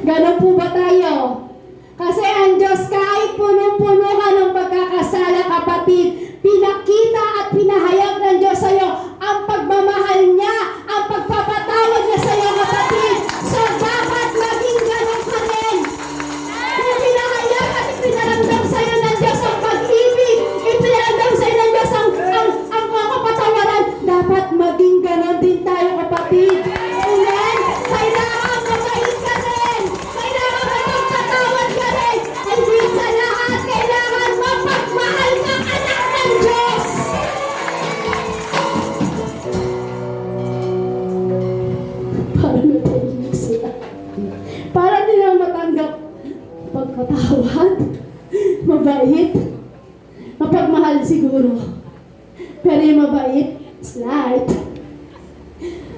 Ganon po ba tayo? Kasi ang Diyos kahit punong-puno ka ng pagkakasala, kapatid, pinakita at pinahayag ng Diyos sa iyo ang pagmamahal niya, ang pagpapatawad niya sa iyo, kapatid. So dapat maging ganon ka rin. Kung pinahayag at ipinaramdam sa iyo ng Diyos ang pag-ibig, ipinaramdam sa iyo ng Diyos ang kapatawaran, dapat maging ganon din tayo, kapatid. Amen? Kailangan mabait ka rin. Kailangan magpatawad ka rin. Hindi sa lahat, kailangan mapagmahal ka, anak ng Diyos. Parang natahimik sila. Parang di lang matanggap pagpatawad, mabait, mapagmahal siguro. Pero yung mabait, slight.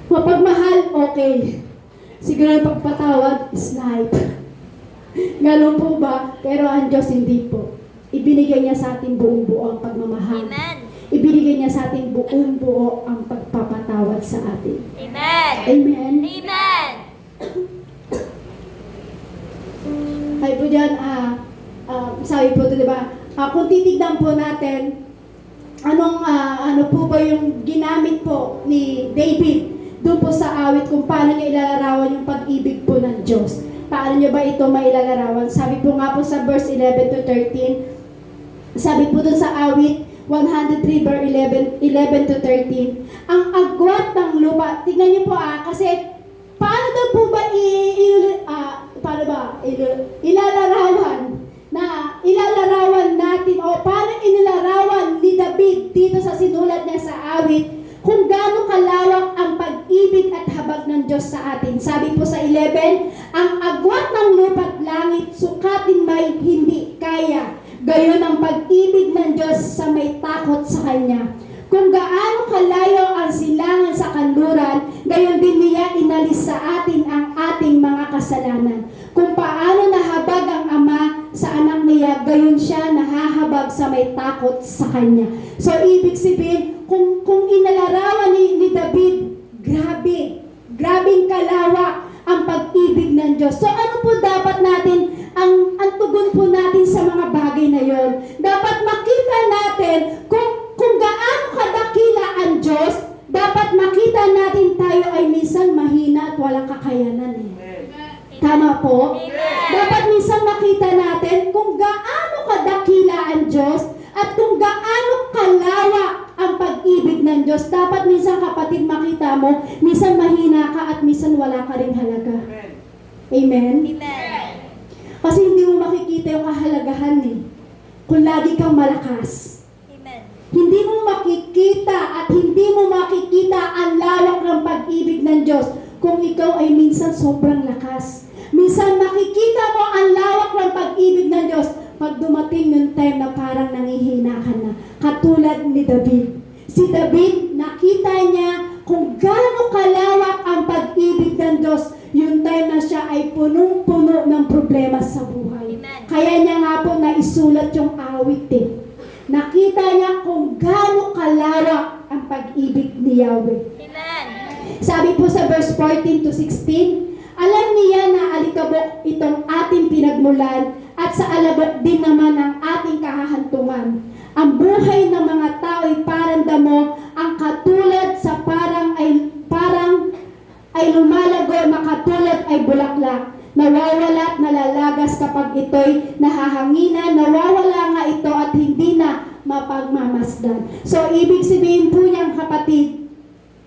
Mapagmahal, okay. Siguro yung pagpatawad, slight. Ganon po ba? Pero ang Diyos hindi po. Ibinigay niya sa ating buong buo ang pagmamahal. Amen. Ibinigay niya sa ating buong buo ang pagpapatawad sa atin. Amen. Amen? Amen. Ay po dyan, sabi po ito, di ba? Kung titignan po natin, ano po ba yung ginamit po ni David doon po sa awit kung paano niya ilalarawan yung pag-ibig po ng Diyos. Paano niya ba ito mailalarawan? Sabi po nga po sa verse 11 to 13, sabi po doon sa awit 103 verse 11 to 13, ang agwat ng lupa, tingnan niyo po kasi paano daw po ba ilalarawan natin o paano inilarawan ni David dito sa sinulat niya sa awit kung gaano kalawak ang pag-ibig at habag ng Diyos sa atin. Sabi po sa 11, ang agwat ng lupa't langit sukatin may hindi kaya. Gayon ang pag-ibig ng Diyos sa may takot sa Kanya. Kung gaano kalayo ang silangan sa kanluran, gayon din niya inalis sa atin ang ating mga kasalanan. Kung paano nahabag ang Ama sa anak niya, gayon siya nahahabag sa may takot sa Kanya. So, ibig sabihin, kung inalarawan ni David, grabing kalawak ang pag-ibig ng Diyos. So, ano po dapat natin, ang tugon po natin sa mga bagay na yon? Dapat makita natin kung gaano kadakila ang Diyos, dapat makita natin tayo ay minsan mahina at walang kakayanan eh. Tama po? Dapat minsan makita natin kung gaano kadakila ang Diyos at kung gaano kalawak ang pag-ibig ng Diyos. Dapat minsan, kapatid, makita mo, minsan mahina ka at minsan wala ka ring halaga. Amen? Amen. Kasi hindi mo makikita yung kahalagahan eh. Kung lagi kang malakas. Amen. Hindi mo makikita at hindi mo makikita ang lawak ng pag-ibig ng Diyos kung ikaw ay minsan sobrang lakas. Minsan makikita mo ang lawak ng pag-ibig ng Diyos pag dumating yung time na parang nangihina ka na. Katulad ni David. Si David, nakita niya kung gaano kalawak ang pag-ibig ng Diyos yung time na siya ay punong-puno ng problema sa buhay. Amen. Kaya niya nga po naisulat yung awit eh. Nakita niya kung gaano kalawak ang pag-ibig ni Yahweh. Amen. Sabi po sa verse 14 to 16, alam niya na alikabok itong ating pinagmulan at sa alabok din naman ang ating kahahantungan. Ang buhay ng mga tao ay parang damo, ang katulad sa parang ay lumalago na katulad ay bulaklak. nawawala at nalalagas kapag ito'y nahahanginan, nawawala nga ito at hindi na mapagmamasdan. So, ibig sabihin po niyang kapatid,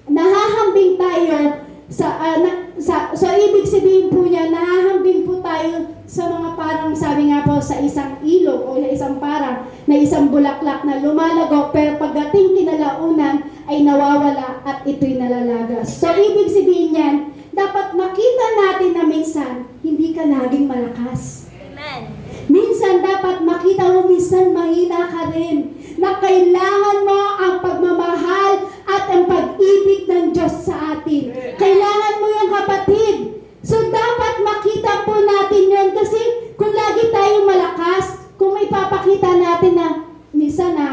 nahahambing tayo so ibig sabihin po niya, nahahambing po tayo sa mga parang sabi nga po sa isang ilog o isang parang na isang bulaklak na lumalago pero pagdating kinalaunan ay nawawala at ito'y nalalagas. So ibig sabihin niyan, dapat makita natin na minsan hindi ka laging malakas. Amen. Minsan dapat makita mo, minsan mahina ka rin, na kailangan mo ang pagmamahal at ang pag-ibig ng Diyos sa atin. Kailangan mo yung kapatid. So dapat makita po natin yun kasi kung lagi tayong malakas, kung may papakita natin na minsan na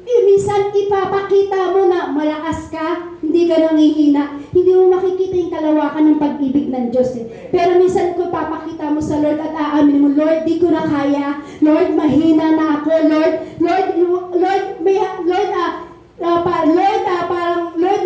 minsan ipapakita mo na malakas ka, hindi ka nangihina, hindi mo makikita yung kalawakan ng pag-ibig ng Diyos eh. Pero minsan kung papakita mo sa Lord at aamin mo, Lord, di ko na kaya, Lord, mahina na ako, Lord,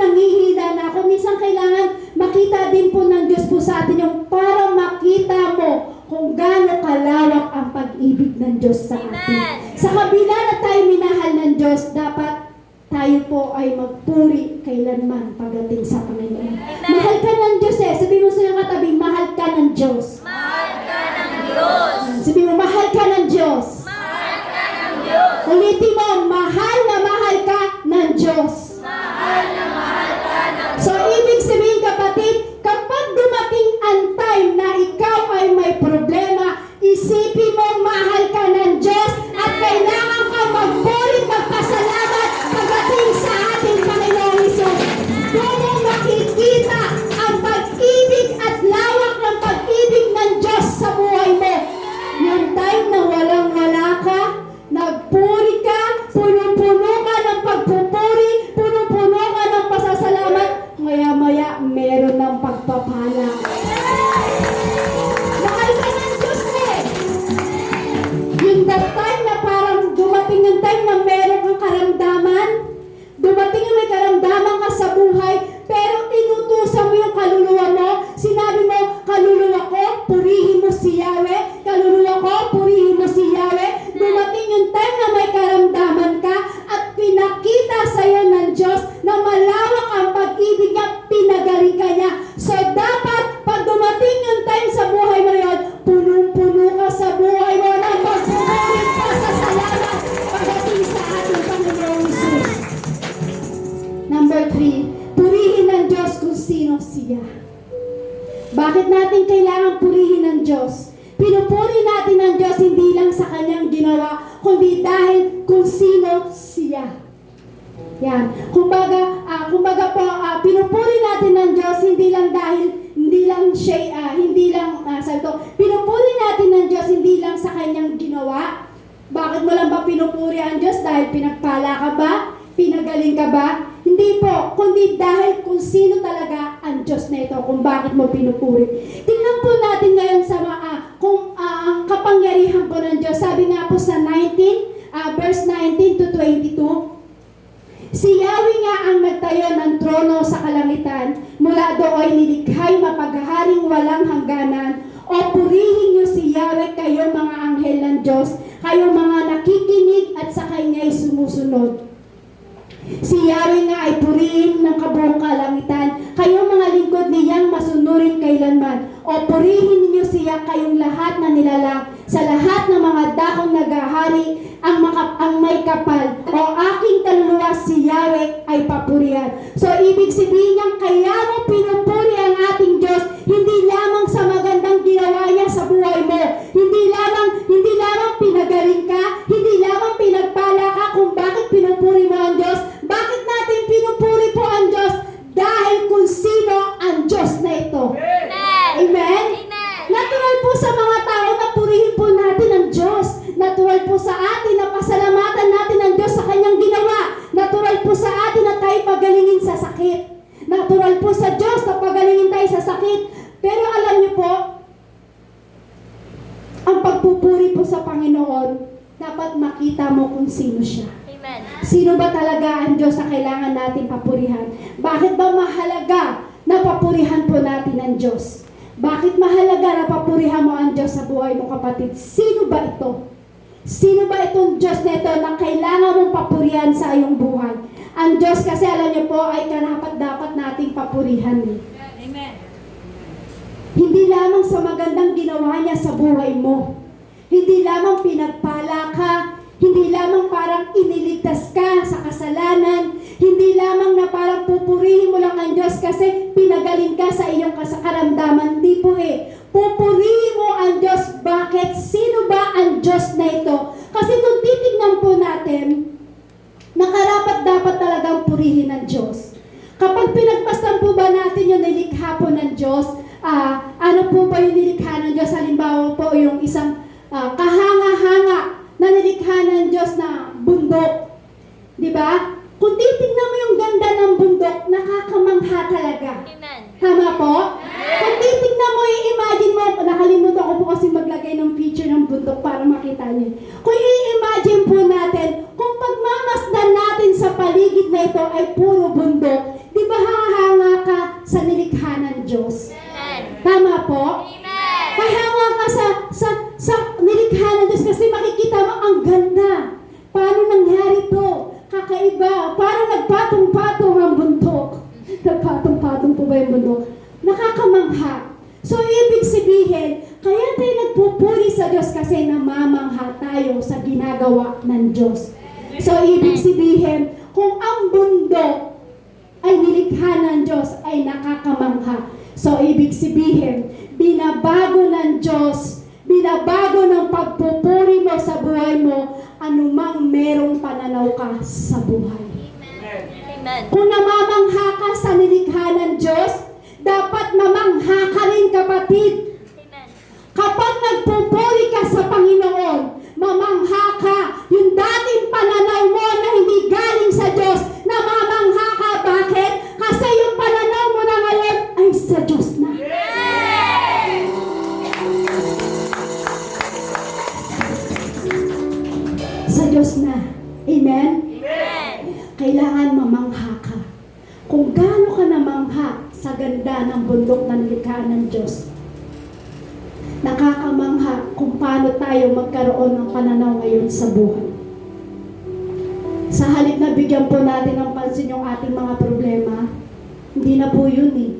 nangihina na ako. Minsan kailangan makita din po ng Diyos po sa atin yung para makita mo kung gaano kalawak ang pag-ibig ng Diyos sa atin. Sa kabila na tayo minahal ng Diyos, dapat tayo po ay magpuri kailanman pagdating sa Panginoon. Mahal ka ng Diyos eh. Sabi mo sa iyong katabi, mahal ka ng Diyos. Mahal ka ng Diyos. Sabi mo, mahal ka ng Diyos. Mahal ka ng Diyos. Ulitin mo, mahal ka ng Diyos. Mahal ka ng So, ibig sabihin kapatid, kapag dumating ang time na ikaw ay may problema, isipin mo, mahal ka ng Diyos at kailangan ka magpuri, magpasalamat pagdating sa ating Panginoong Hesus. Doon mo makikita ang pag-ibig at lawak ng pag-ibig ng Diyos sa buhay mo. Yung time na walang-wala ka, nagpuri ka, punong-puno ka ng pagpupuri, punong-puno ka ng pasasalamat, maya-maya meron ng pagpapala. Mahal ka ng Diyos eh. Yung that time na parang dumating yung time na meron kang karamdaman, dumating yung may karamdaman ka sa buhay, pero inutusan mo yung kaluluwa mo, sinabi mo, kaluluwa ko, purihin mo si Yahweh, kaluluwa ko, purihin mo si Yahweh. Dumating yung time na may karamdaman ka at pinakita sa'yo ng Diyos na malawak ang pag-ibig niya, pinagaling ka niya. So dapat, pag dumating yung time sa buhay mo yun, punong-puno ka sa buhay mo ng pagpupuri pa sa salamat pagdating sa ating Panginoong Hesus. Number 3, purihin ng Diyos kung sino siya. Bakit natin kailangan purihin ng Diyos? Pinupuri natin ang Diyos hindi lang sa kanyang ginawa, kundi dahil kung sino siya. Yan. Kumbaga po, pinupuri natin ng Diyos pinupuri natin ng Diyos hindi lang sa kanyang ginawa. Bakit mo lang ba pinupuri ang Diyos? Dahil pinagpala ka ba? Pinagaling ka ba? Hindi po, kundi dahil kung sino talaga ang Diyos na ito, kung bakit mo pinupuri. Tingnan po natin ngayon sa ang kapangyarihan po ng Diyos. Sabi nga po sa verse 19 to 22, si Yahweh nga ang nagtayo ng trono sa kalangitan, mula dooy nilikhay mapaghaharing walang hangganan. O purihin niyo si Yahweh, kayo mga anghel ng Diyos, kayo mga nakikinig at sa Kanya'y sumusunod. Si Yahweh nga ay purihin ng kabuong kalangitan, kayong mga lingkod niyang masunurin kailanman. O purihin niyo siya, kayong lahat na nilalang, sa lahat ng mga dakong naghahari, ang may kapal. O aking kaluluwa si Yahweh ay papurihan. So ibig sabihin niyang kaya mo pinupuri ang ating Diyos, hindi lamang sa magandang ginawa niya sa buhay mo, hindi lamang pinagaling ka, hindi lamang pinagpala ka kung bakit pinupuri mo ang Diyos. Bakit natin pinupuri po ang Diyos? Dahil kung sino ang Diyos na ito. Amen? Natural po sa mga tao na purihin po natin ang Diyos. Natural po sa atin na pasalamatan natin ang Diyos sa kanyang ginawa. Natural po sa atin na tayo pagalingin sa sakit. Natural po sa Diyos na pagalingin tayo sa sakit. Pero alam niyo po, ang pagpupuri po sa Panginoon, dapat makita mo kung sino siya. Amen. Sino ba talaga ang Diyos na kailangan natin papurihan? Bakit ba mahalaga na papurihan po natin ang Diyos. Bakit mahalaga na papurihan mo ang Diyos sa buhay mo, kapatid? Sino ba ito? Sino ba itong Diyos na ito na kailangan mong papurihan sa iyong buhay? Ang Diyos kasi, alam niyo po, ay karapat-dapat nating papurihan. Amen. Hindi lamang sa magandang ginawa niya sa buhay mo. Hindi lamang pinagpala ka. Hindi lamang parang iniligtas ka sa kasalanan. Hindi lamang na parang pupurihin mo lang ang Diyos kasi pinagaling ka sa iyong karamdaman. Hindi po eh. Pupurihin mo ang Diyos. Bakit? Sino ba ang Diyos na ito? Kasi kung titignan po natin, nakarapat-dapat talagang purihin ng Diyos. Kapag pinagpastan po ba natin yung nilikha po ng Diyos, ano po ba yung nilikha ng Diyos? Halimbawa po yung isang kahanga-hanga na nilikha ng Diyos na bundok. Di ba? Kung titignan mo yung ganda ng bundok, nakakamangha talaga. Amen. Tama po? Kung titignan mo, i-imagine mo, nakalimutan ko po kasi maglagay ng picture ng bundok para makita niyo. Kung i-imagine po natin, kung pagmamasdan natin sa paligid na ito ay puro bundok, di ba hahanga ka sa nilikha ng Diyos? Amen. Tama po? Amen. Hahanga ka sa nilikha ng Diyos kasi makikita mo ang ganda. Paano nangyari to? Kakaiba. Parang nagpatong-patong ang bundok. Nagpatong-patong po ba yung bundok? Nakakamangha. So, ibig sabihin, kaya tayo nagpupuri sa Diyos kasi namamangha tayo sa ginagawa ng Diyos. So, ibig sabihin, kung ang bundok ay nilikha ng Diyos, ay nakakamangha. So, ibig sabihin, binabago ng Diyos, binabago ng pagpupuri mo sa buhay mo, anumang merong pananaw ka sa buhay. Amen. Kung namamangha ka sa nilikha ng Diyos, dapat mamangha ka rin, kapatid. Amen. Kapag nagpupuri ka sa Panginoon, mamangha ka. Yung dating pananaw mo na hindi galing sa Diyos, namamangha ka. Bakit? Kasi yung pananaw mo na ngayon ay sa Diyos na. Sa Diyos na. Amen? Amen. Kailangan mamangha ka. Kung gaano ka namangha sa ganda ng bundok ng likha ng Diyos, nakakamangha kung paano tayo magkaroon ng pananaw ngayon sa buhay. Sa halip na bigyan po natin ng pansin yung ating mga problema, hindi na po yun eh.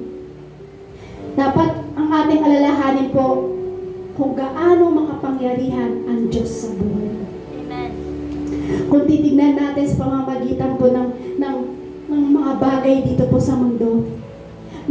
Dapat ang ating alalahanin po kung gaano makapangyarihan ang Diyos sa buhay mo. Amen. Kung titignan natin sa pamamagitan po ng mga bagay dito po sa mundo,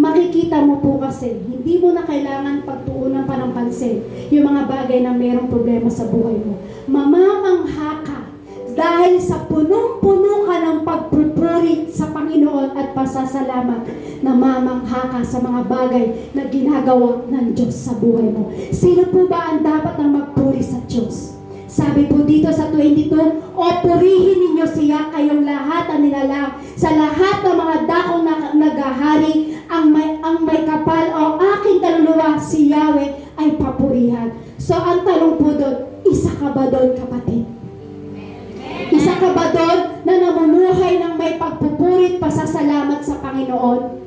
makikita mo po kasi, hindi mo na kailangan pagtuunan pa ng pansin yung mga bagay na mayroong problema sa buhay mo. Mamamangha ka dahil sa punong-puno ka ng pagpupuri sa Panginoon at pasasalamat, namamangha ka sa mga bagay na ginagawa ng Diyos sa buhay mo. Sino po ba ang dapat na magpuri sa Diyos? Sabi po dito sa 22, o purihin ninyo siya kayong lahat ang nilalang sa lahat ng mga dakong naghahari ang may kapal o aking kaluluwa si Yahweh ay papurihan. So ang tanong po doon, isa ka ba doon, kapatid? Isa ka ba doon na namumuhay ng may pagpupurit pasasalamat sa Panginoon?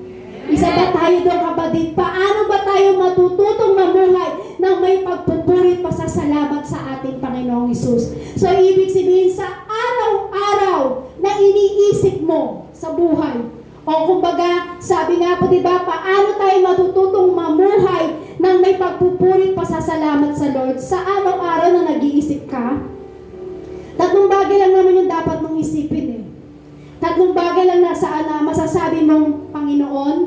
Isa ba tayo doon, kapatid? Paano ba tayo matututong mamuhay ng may pagpupurit pasasalamat sa ating Panginoong Hesus? So, ibig sabihin sa araw-araw na iniisip mo sa buhay, o kumbaga, sabi nga po, diba, paano tayo matututong mamuhay ng may pagpupurit pasasalamat sa Lord sa araw-araw na nag-iisip ka? Tatlong bagay lang naman yung dapat mong isipin eh. Tatlong bagay lang na saan na masasabi mong Panginoon,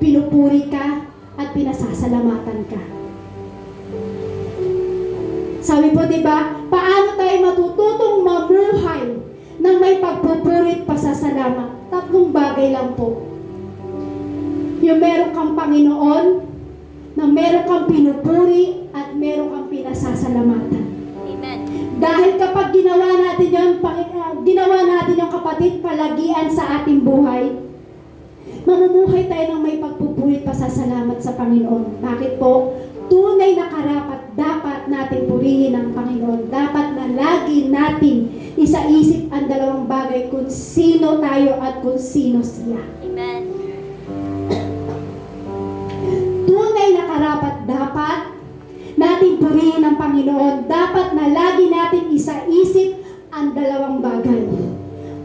pinupuri ka at pinasasalamatan ka. Sabi po, diba, paano tayo matututong mamuhay ng may pagpupurit pasasalamat? Tatlong bagay lang po. Yung meron kang Panginoon, na meron kang pinupuri at meron kang pinasasalamatan. Amen. Dahil kapag ginawa natin yung kapatid, palagian sa ating buhay, mamumuhay tayo ng may pagpupurit pasasalamat sa Panginoon. Bakit po? Tunay na karapat dapat natin purihin ang Panginoon. Dapat na lagi natin isaisip ang dalawang bagay kung sino tayo at kung sino siya. Amen. karapat-dapat nating purihin ang Panginoon. Dapat na lagi natin isaisip ang dalawang bagay.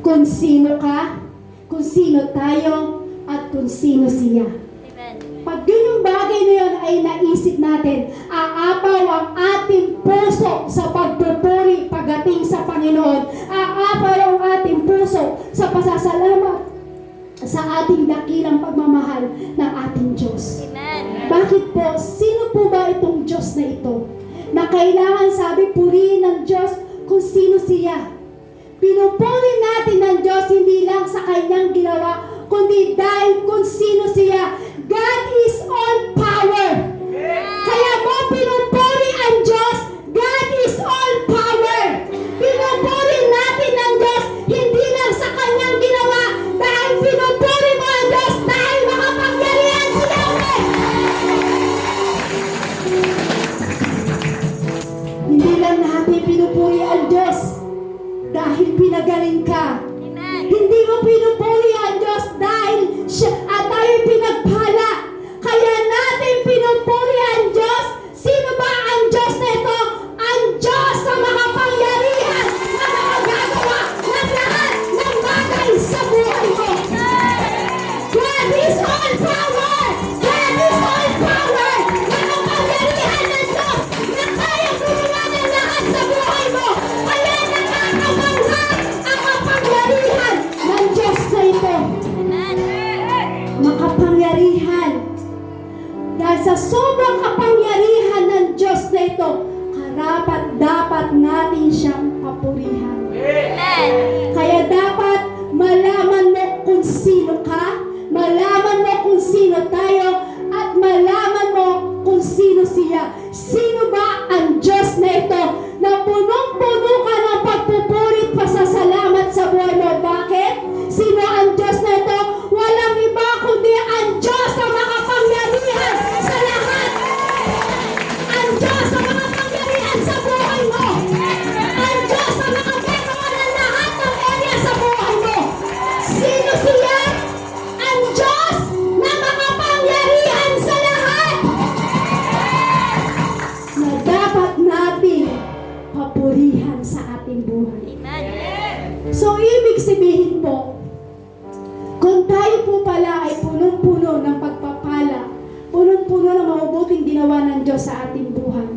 Kung sino ka, kung sino tayo, at kung sino siya. Amen. Pag yun yung bagay na yun ay naisip natin, aapaw ang ating puso sa pagpupuri pagdating sa Panginoon. Aapaw ang ating puso sa pasasalamat sa ating dakilang pagmamahal ng ating Diyos. Amen. Bakit po? Sino po ba itong Diyos na ito? Na kailangan sabi purihin ng Diyos kung sino siya. Pinupuri natin ng Diyos hindi lang sa kanyang ginawa, kundi dahil kung sino siya. God is all power. Kaya mo pinupuri ang Diyos, God is all power. Pinupuri natin ang Diyos hindi lang sa kanyang ginawa, dahil pinupuri mo ang Diyos dahil makapangyarihan si Yahweh. Hindi lang natin pinupuri ang Diyos dahil pinagaling ka. Amen. Hindi mo pinupuri ang Diyos dahil tayo pinagpala. Kaya natin pinupuri ang Diyos. Sino ba ang Diyos na ito? Ang Diyos sa makapangyarihan na makagagawa ng lahat ng bagay sa buhay mo. God is all power! God is all power! Makapangyarihan ng Diyos na kaya gumawa ng lahat sa buhay mo. Kaya nakakabangga ang kapangyarihan ng Diyos na ito. Makapangyarihan. Dahil sa sobrang kapangyarihan ng Diyos na ito, karapat-dapat natin siyang papurihan. Amen. Kaya dapat malaman mo kung sino ka, malaman mo kung sino tayo, at malaman mo kung sino siya. Sino ba ang Diyos na ito na punong-puno ka ng pagpupuri at pasasalamat sa buhay mo? Bakit? Sino ang Diyos na ito? Walang iba kundi ang Diyos na makapangyarihan sa lahat. Ang Diyos na makapangyarihan sa buhay mo. Ang Diyos na makagagawa ng lahat ng area sa buhay mo. Sino siya? Ang Diyos na makapangyarihan sa lahat. Na dapat natin papurihan sa ating buhay. Amen. So, ibig sabihin po, kung tayo po pala ay punong-puno ng pagpapala, punong-puno ng mabubuting ginawa ng Diyos sa ating buhay.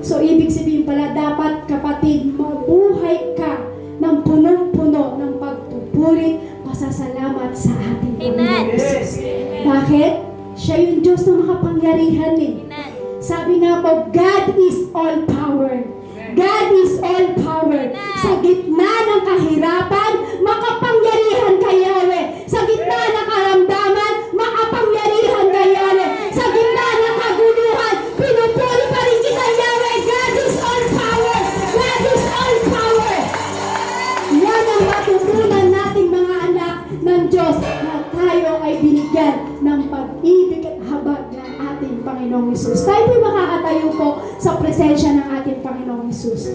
So, ibig sabihin pala, dapat kapatid, mabuhay ka ng punong-puno ng pagpupuri, pasasalamat sa ating Amen. Panginoon Jesus. Bakit? Siya yung Diyos na makapangyarihan eh. Amen. Sabi nga po, God is all power. God is all power. Sa gitna ng kahirapan, makapangyarihan kay Yahweh. Sa gitna ng karamdaman, makapangyarihan kay Yahweh. Sa gitna ng kaguluhan, pinupuri pa rin kita Yahweh. God is all power. God is all power. Yan ang matutunan nating mga anak ng Diyos na tayo ay binigyan ng pag-ibig at habag ng ating Panginoong Hesus. Tayo po'y makakatayo po sa presensya ng ating Panginoong Hesus.